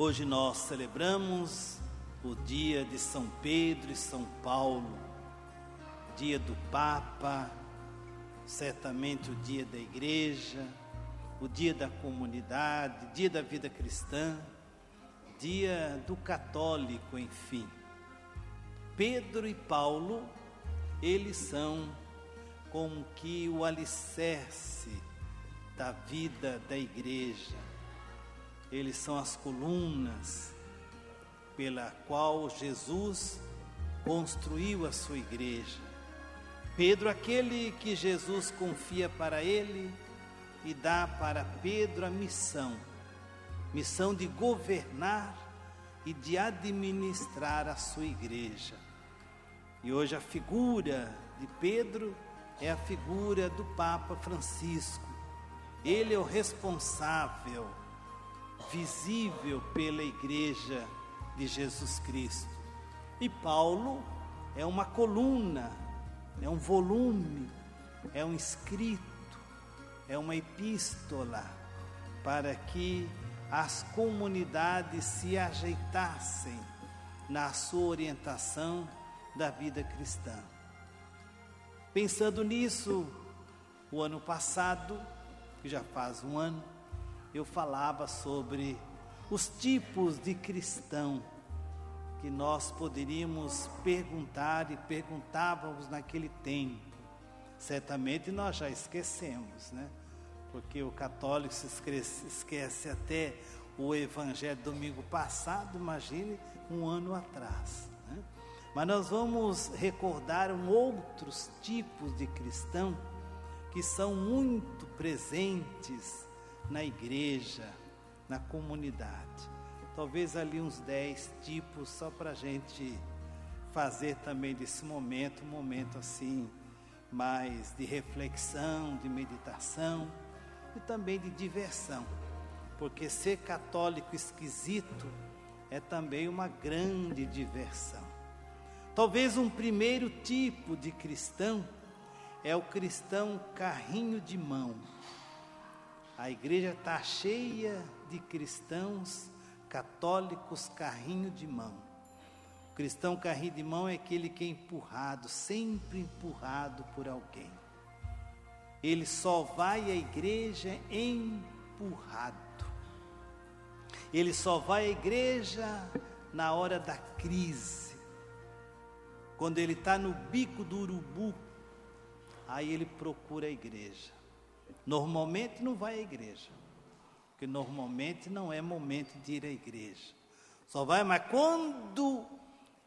Hoje nós celebramos o dia de São Pedro e São Paulo, dia do Papa, certamente o dia da igreja, o dia da comunidade, dia da vida cristã, dia do católico, enfim. Pedro e Paulo, eles são como que o alicerce da vida da igreja. Eles são as colunas pela qual Jesus construiu a sua igreja. Pedro, aquele que Jesus confia para ele e dá para Pedro a missão de governar e de administrar a sua igreja. E hoje a figura de Pedro é a figura do Papa Francisco. Ele é o responsável visível pela igreja de Jesus Cristo. E Paulo é uma coluna, é um volume, é um escrito, é uma epístola para que as comunidades se ajeitassem na sua orientação da vida cristã. Pensando nisso, o ano passado, que já faz um ano, eu falava sobre os tipos de cristão que nós poderíamos perguntar e perguntávamos naquele tempo. Certamente nós já esquecemos, né? Porque o católico se esquece até o evangelho do domingo passado, imagine um ano atrás, né? Mas nós vamos recordar outros tipos de cristão que são muito presentes na igreja, na comunidade. Talvez ali uns 10 tipos, só para a gente fazer também desse momento, um momento assim, mais de reflexão, de meditação e também de diversão. Porque ser católico esquisito é também uma grande diversão. Talvez um primeiro tipo de cristão é o cristão carrinho de mão. A igreja está cheia de cristãos católicos carrinho de mão. O cristão carrinho de mão é aquele que é empurrado, sempre empurrado por alguém. Ele só vai à igreja empurrado. Ele só vai à igreja na hora da crise. Quando ele está no bico do urubu, aí ele procura a igreja. Normalmente não vai à igreja, porque normalmente não é momento de ir à igreja. Só vai, mas quando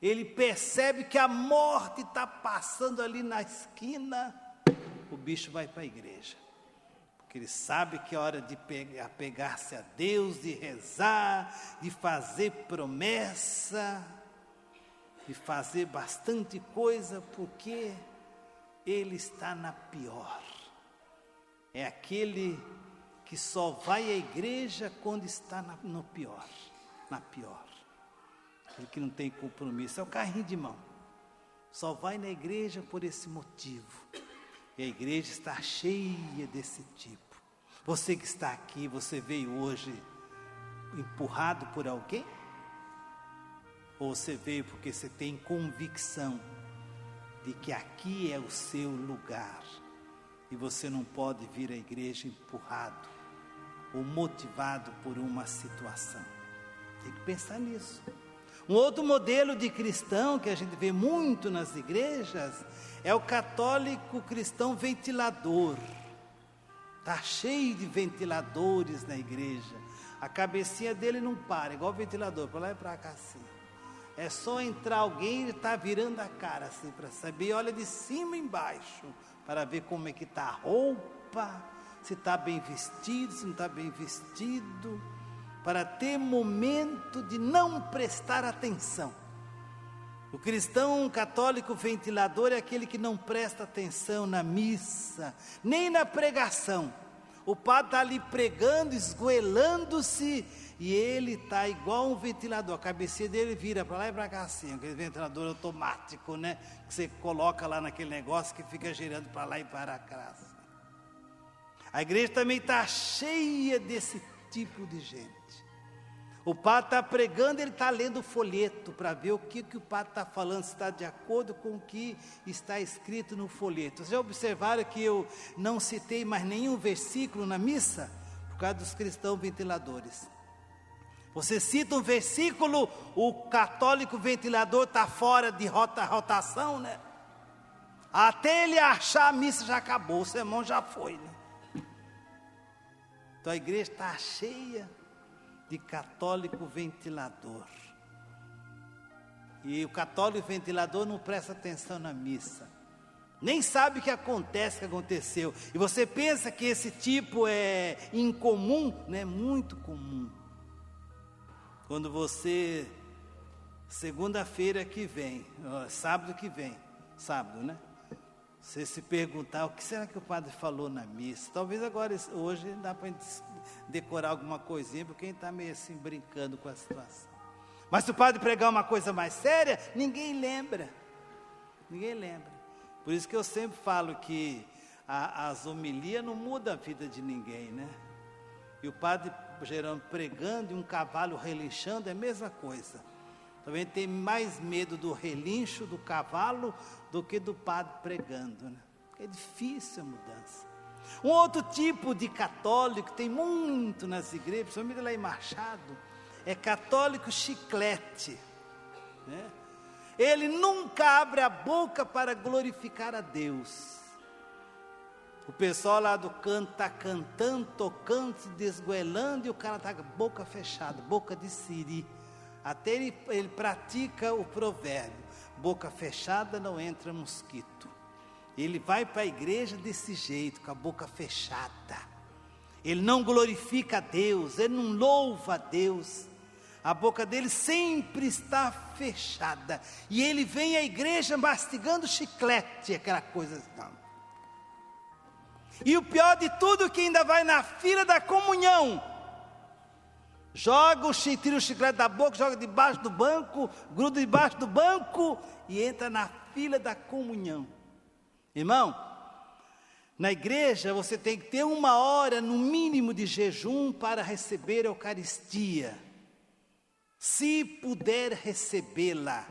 ele percebe que a morte está passando ali na esquina, o bicho vai para a igreja. Porque ele sabe que é hora de apegar-se a Deus, de rezar, de fazer promessa, de fazer bastante coisa, porque ele está na pior. É aquele que só vai à igreja quando está no pior, na pior. Aquele que não tem compromisso, é o carrinho de mão. Só vai na igreja por esse motivo. E a igreja está cheia desse tipo. Você que está aqui, você veio hoje empurrado por alguém? Ou você veio porque você tem convicção de que aqui é o seu lugar? E você não pode vir à igreja empurrado ou motivado por uma situação. Tem que pensar nisso. Um outro modelo de cristão que a gente vê muito nas igrejas é o católico cristão ventilador. Está cheio de ventiladores na igreja. A cabecinha dele não para, igual ventilador, para lá e para cá assim. É só entrar alguém, ele está virando a cara assim para saber, olha de cima e embaixo, para ver como é que está a roupa, se está bem vestido, se não está bem vestido, para ter momento de não prestar atenção. O cristão católico ventilador é aquele que não presta atenção na missa, nem na pregação. O padre está ali pregando, esgoelando-se, e ele está igual um ventilador. A cabecinha dele vira para lá e para cá assim, aquele ventilador automático, né? Que você coloca lá naquele negócio que fica girando para lá e para cá. A igreja também está cheia desse tipo de gente. O padre está pregando, ele está lendo o folheto para ver o que o padre está falando, se está de acordo com o que está escrito no folheto. Vocês já observaram que eu não citei mais nenhum versículo na missa? Por causa dos cristãos ventiladores. Você cita um versículo, o católico ventilador está fora de rotação, né? Até ele achar a missa já acabou, o sermão já foi, né? Então a igreja está cheia de católico ventilador. E o católico ventilador não presta atenção na missa. Nem sabe o que acontece, que aconteceu. E você pensa que esse tipo é incomum? Não é muito comum. Quando você, segunda-feira que vem, sábado que vem, sábado, né? Você se perguntar, o que será que o padre falou na missa? Talvez agora, hoje, dá para decorar alguma coisinha, porque quem está meio assim, brincando com a situação. Mas se o padre pregar uma coisa mais séria, ninguém lembra. Ninguém lembra. Por isso que eu sempre falo que as homilias não mudam a vida de ninguém, né? E o padre geralmente pregando e um cavalo relinchando é a mesma coisa. Também tem mais medo do relincho do cavalo do que do padre pregando, né? É difícil a mudança. Um outro tipo de católico, tem muito nas igrejas, principalmente lá em Machado, é católico chiclete, né? Ele nunca abre a boca para glorificar a Deus. O pessoal lá do canto está cantando, tocando, se desgoelando, e o cara está com a boca fechada, boca de siri. Até ele pratica o provérbio: boca fechada não entra mosquito. Ele vai para a igreja desse jeito, com a boca fechada. Ele não glorifica a Deus, ele não louva a Deus. A boca dele sempre está fechada. E ele vem à igreja mastigando chiclete, aquela coisa assim. E o pior de tudo é que ainda vai na fila da comunhão. Tira o chiclete da boca, joga debaixo do banco, gruda debaixo do banco e entra na fila da comunhão. Irmão, na igreja você tem que ter 1 hora no mínimo de jejum para receber a Eucaristia. Se puder recebê-la.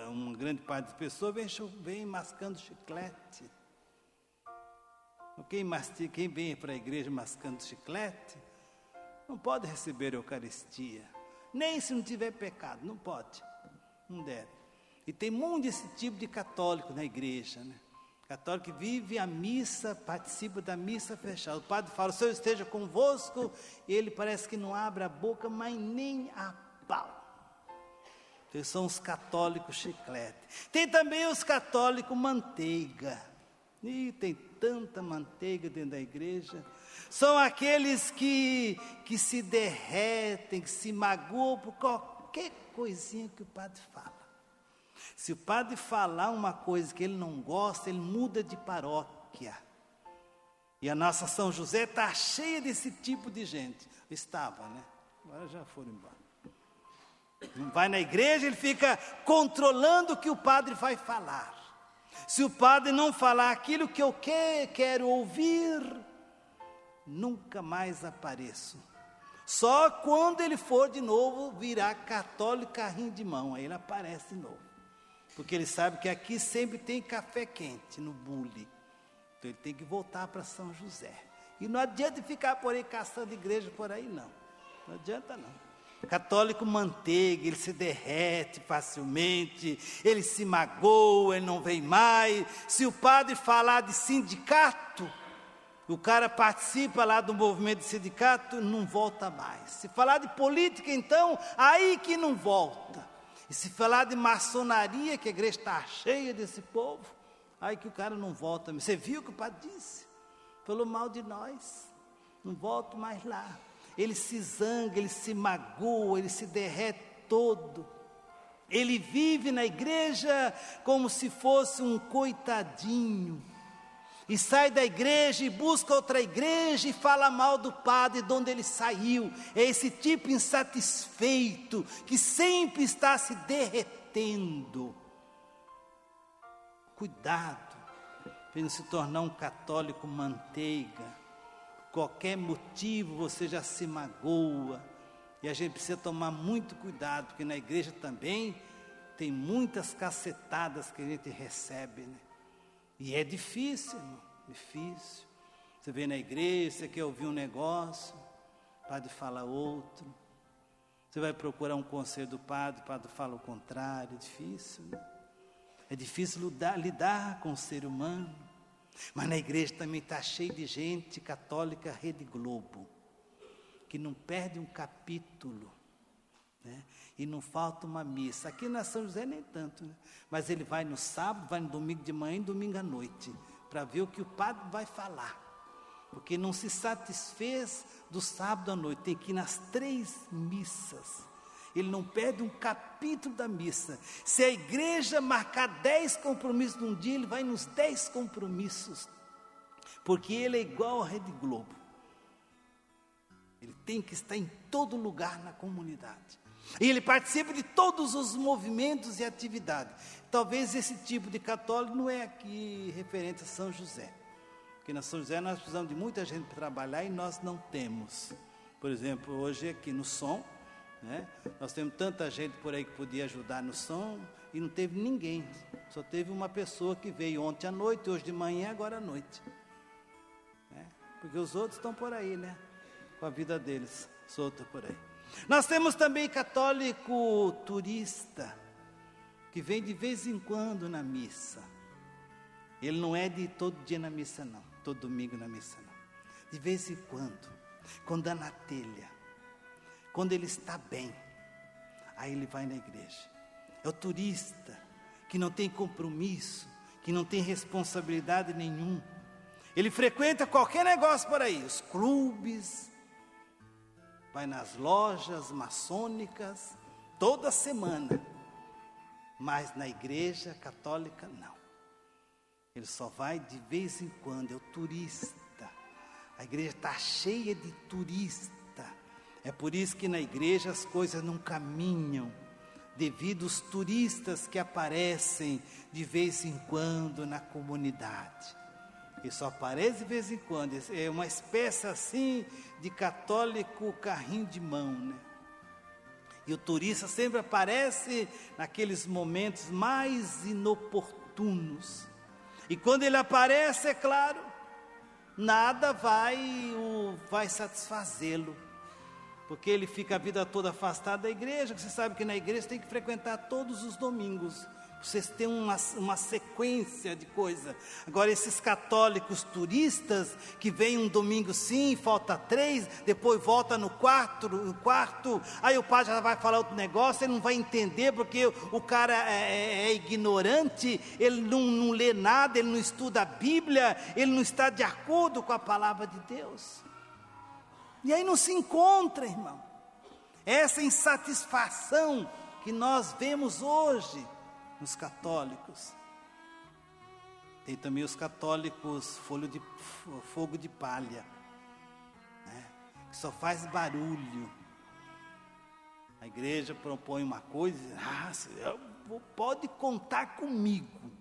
Uma grande parte das pessoas vem mascando chiclete. Quem vem para a igreja mascando chiclete, não pode receber a Eucaristia. Nem se não tiver pecado, não pode, não deve. E tem muito desse tipo de católico na igreja, né? Católico que vive a missa, participa da missa fechada. O padre fala: o Senhor esteja convosco, e ele parece que não abre a boca, mas nem a pau. Eles são os católicos chiclete. Tem também os católicos manteiga. E tem tanta manteiga dentro da igreja. São aqueles que se derretem, que se magoam por qualquer coisinha que o padre fala. Se o padre falar uma coisa que ele não gosta, ele muda de paróquia. E a nossa São José está cheia desse tipo de gente. Estava, né? Agora já foram embora. Não vai na igreja, ele fica controlando o que o padre vai falar. Se o padre não falar aquilo que eu quero ouvir, nunca mais apareço. Só quando ele for de novo virar católico carrinho de mão, aí ele aparece de novo. Porque ele sabe que aqui sempre tem café quente no bule. Então ele tem que voltar para São José. E não adianta ficar por aí caçando igreja por aí, não. Não adianta não. Católico manteiga, ele se derrete facilmente, ele se magoa, ele não vem mais. Se o padre falar de sindicato, o cara participa lá do movimento de sindicato, não volta mais. Se falar de política, então, aí que não volta. E se falar de maçonaria, que a igreja está cheia desse povo, aí que o cara não volta. Você viu o que o padre disse? Falou mal de nós, não volto mais lá. Ele se zanga, ele se magoa, ele se derrete todo. Ele vive na igreja como se fosse um coitadinho. E sai da igreja e busca outra igreja e fala mal do padre de onde ele saiu. É esse tipo insatisfeito que sempre está se derretendo. Cuidado para não se tornar um católico manteiga. qualquer motivo você já se magoa. E a gente precisa tomar muito cuidado, porque na igreja também tem muitas cacetadas que a gente recebe, né? E é difícil, irmão, difícil. Você vem na igreja, você quer ouvir um negócio, o padre fala outro. Você vai procurar um conselho do padre, o padre fala o contrário. É difícil, né? É difícil lidar com o ser humano. Mas na igreja também está cheio de gente católica Rede Globo, que não perde um capítulo, né? E não falta uma missa. Aqui na São José nem tanto, né? Mas ele vai no sábado, vai no domingo de manhã e domingo à noite, para ver o que o padre vai falar. Porque não se satisfez do sábado à noite, tem que ir nas 3 missas. Ele não perde um capítulo da missa. Se a igreja marcar 10 compromissos num dia, ele vai nos 10 compromissos. Porque ele é igual à Rede Globo. Ele tem que estar em todo lugar na comunidade. E ele participa de todos os movimentos e atividades. Talvez esse tipo de católico não é aqui referente a São José. Porque na São José nós precisamos de muita gente para trabalhar e nós não temos. Por exemplo, hoje aqui no som, né? Nós temos tanta gente por aí que podia ajudar no som e não teve ninguém. Só teve uma pessoa que veio ontem à noite, hoje de manhã, agora à noite. Né? Porque os outros estão por aí, né? Com a vida deles, solta por aí. Nós temos também católico turista, que vem de vez em quando na missa. Ele não é de todo dia na missa não, todo domingo na missa não. De vez em quando dá na telha, quando ele está bem, aí ele vai na igreja. É o turista, que não tem compromisso, que não tem responsabilidade nenhuma. Ele frequenta qualquer negócio por aí, os clubes, vai nas lojas maçônicas, toda semana. Mas na igreja católica, não. Ele só vai de vez em quando, é o turista. A igreja está cheia de turista. É por isso que na igreja as coisas não caminham, devido aos turistas que aparecem de vez em quando na comunidade. E só aparece de vez em quando, é uma espécie assim de católico carrinho de mão, né? E o turista sempre aparece naqueles momentos mais inoportunos. E quando ele aparece, é claro, nada vai satisfazê-lo. Porque ele fica a vida toda afastado da igreja. Você sabe que na igreja tem que frequentar todos os domingos. Vocês têm uma sequência de coisas. Agora esses católicos turistas, que vêm um domingo sim, falta 3, depois volta no quarto, aí o padre já vai falar outro negócio, ele não vai entender, porque o cara é ignorante, ele não lê nada, ele não estuda a Bíblia, ele não está de acordo com a palavra de Deus. E aí não se encontra, irmão. Essa insatisfação que nós vemos hoje nos católicos. Tem também os católicos fogo de palha, né? Que só faz barulho. A igreja propõe uma coisa, pode contar comigo.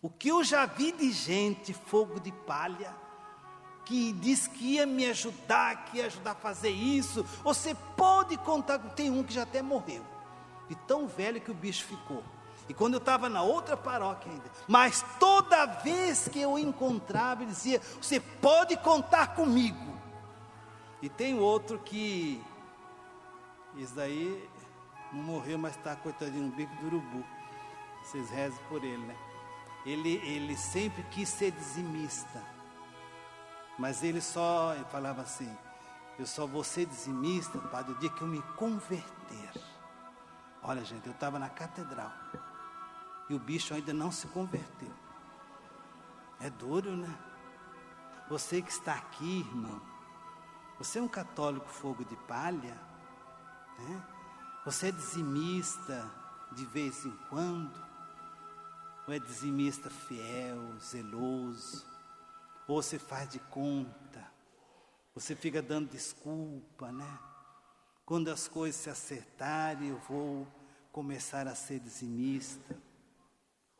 O que eu já vi de gente fogo de palha, que diz que ia me ajudar, que ia ajudar a fazer isso, você pode contar, tem um que já até morreu, de tão velho que o bicho ficou. E quando eu estava na outra paróquia ainda, mas toda vez que eu encontrava, ele dizia, você pode contar comigo. E tem outro que, esse daí não morreu, mas está coitadinho no bico do urubu. Vocês rezem por ele, né? Ele sempre quis ser dizimista, mas ele falava assim, eu só vou ser dizimista, padre, o dia que eu me converter. Olha, gente, eu estava na catedral e o bicho ainda não se converteu. É duro, né? Você que está aqui, irmão, você é um católico fogo de palha, né? Você é dizimista de vez em quando, ou é dizimista fiel, zeloso, ou você faz de conta, você fica dando desculpa, né? Quando as coisas se acertarem, eu vou começar a ser dizimista.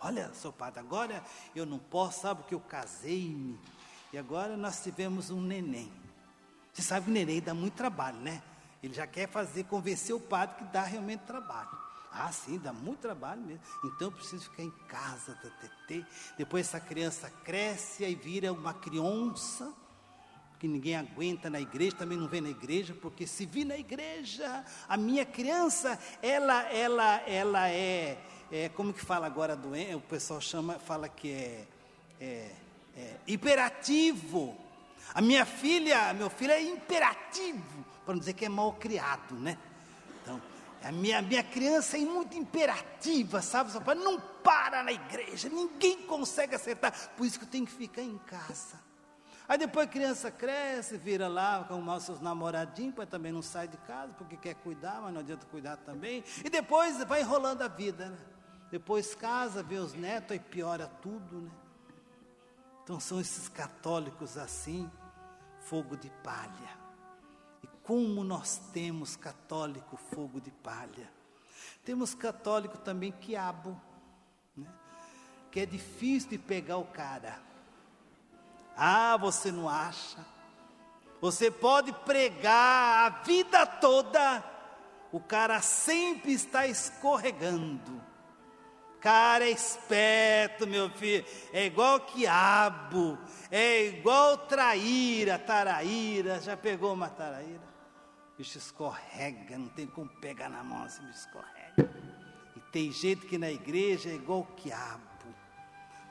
Olha, seu padre, agora eu não posso, sabe, porque eu casei-me, E agora nós tivemos um neném. Você sabe que o neném dá muito trabalho, né? Ele já quer convencer o padre que dá realmente trabalho. Ah, sim, dá muito trabalho mesmo. Então eu preciso ficar em casa da Tetê. Depois essa criança cresce e vira uma criança que ninguém aguenta na igreja, também não vem na igreja, porque se vir na igreja, a minha criança, ela é como que fala agora, o pessoal fala que é hiperativo. Meu filho é imperativo, para não dizer que é mal criado, né? Então, a minha criança é muito imperativa, sabe? Seu pai não para na igreja, ninguém consegue acertar, por isso que eu tenho que ficar em casa. Aí depois a criança cresce, vira lá, arrumar os seus namoradinhos, mas também não sai de casa, porque quer cuidar, mas não adianta cuidar também. E depois vai enrolando a vida, né? Depois casa, vê os netos, aí piora tudo, né? Então são esses católicos assim, fogo de palha. E como nós temos católico fogo de palha. Temos católico também quiabo, né? Que é difícil de pegar o cara. Ah, você não acha? Você pode pregar a vida toda, o cara sempre está escorregando. Cara é esperto, meu filho, é igual quiabo, é igual taraíra, já pegou uma taraíra? O bicho escorrega, não tem como pegar na mão, assim, o bicho escorrega. E tem gente que na igreja é igual quiabo.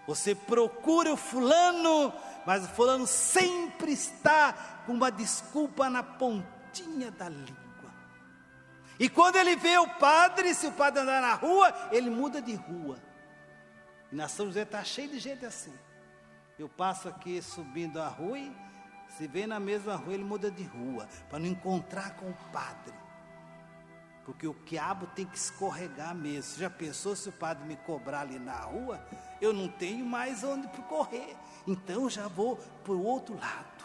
Você procura o fulano, mas o fulano sempre está com uma desculpa na pontinha da língua. E quando ele vê o padre, se o padre andar na rua, ele muda de rua. E na São José está cheio de gente assim. Eu passo aqui subindo a rua e se vê na mesma rua, ele muda de rua, para não encontrar com o padre. Porque o quiabo tem que escorregar mesmo. Você já pensou se o padre me cobrar ali na rua? Eu não tenho mais onde correr. Então eu já vou para o outro lado.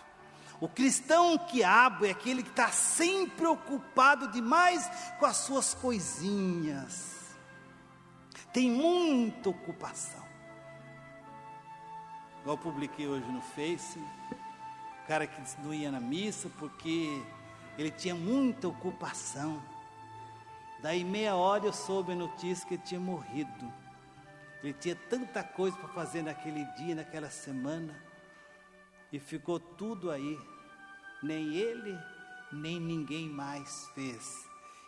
O cristão quiabo é aquele que está sempre ocupado demais com as suas coisinhas. Tem muita ocupação. Igual eu publiquei hoje no Face, o cara que não ia na missa porque ele tinha muita ocupação. Daí meia hora eu soube a notícia que ele tinha morrido. Ele tinha tanta coisa para fazer naquele dia, naquela semana, e ficou tudo aí. Nem ele, nem ninguém mais fez.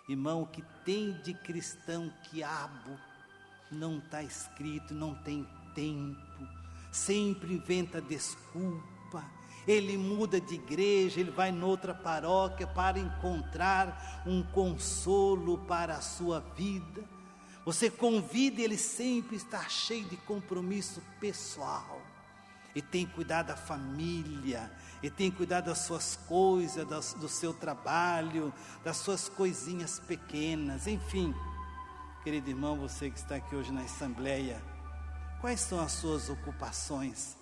Irmão, o que tem de cristão quiabo não está escrito, não tem tempo, sempre inventa desculpa. Ele muda de igreja, ele vai noutra paróquia para encontrar um consolo para a sua vida. Você convida, ele sempre está cheio de compromisso pessoal. E tem que cuidar da família, e tem que cuidar das suas coisas, do seu trabalho, das suas coisinhas pequenas, enfim. Querido irmão, você que está aqui hoje na Assembleia, quais são as suas ocupações?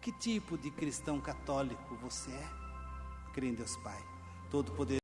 Que tipo de cristão católico você é? Creio em Deus Pai, Todo-Poderoso.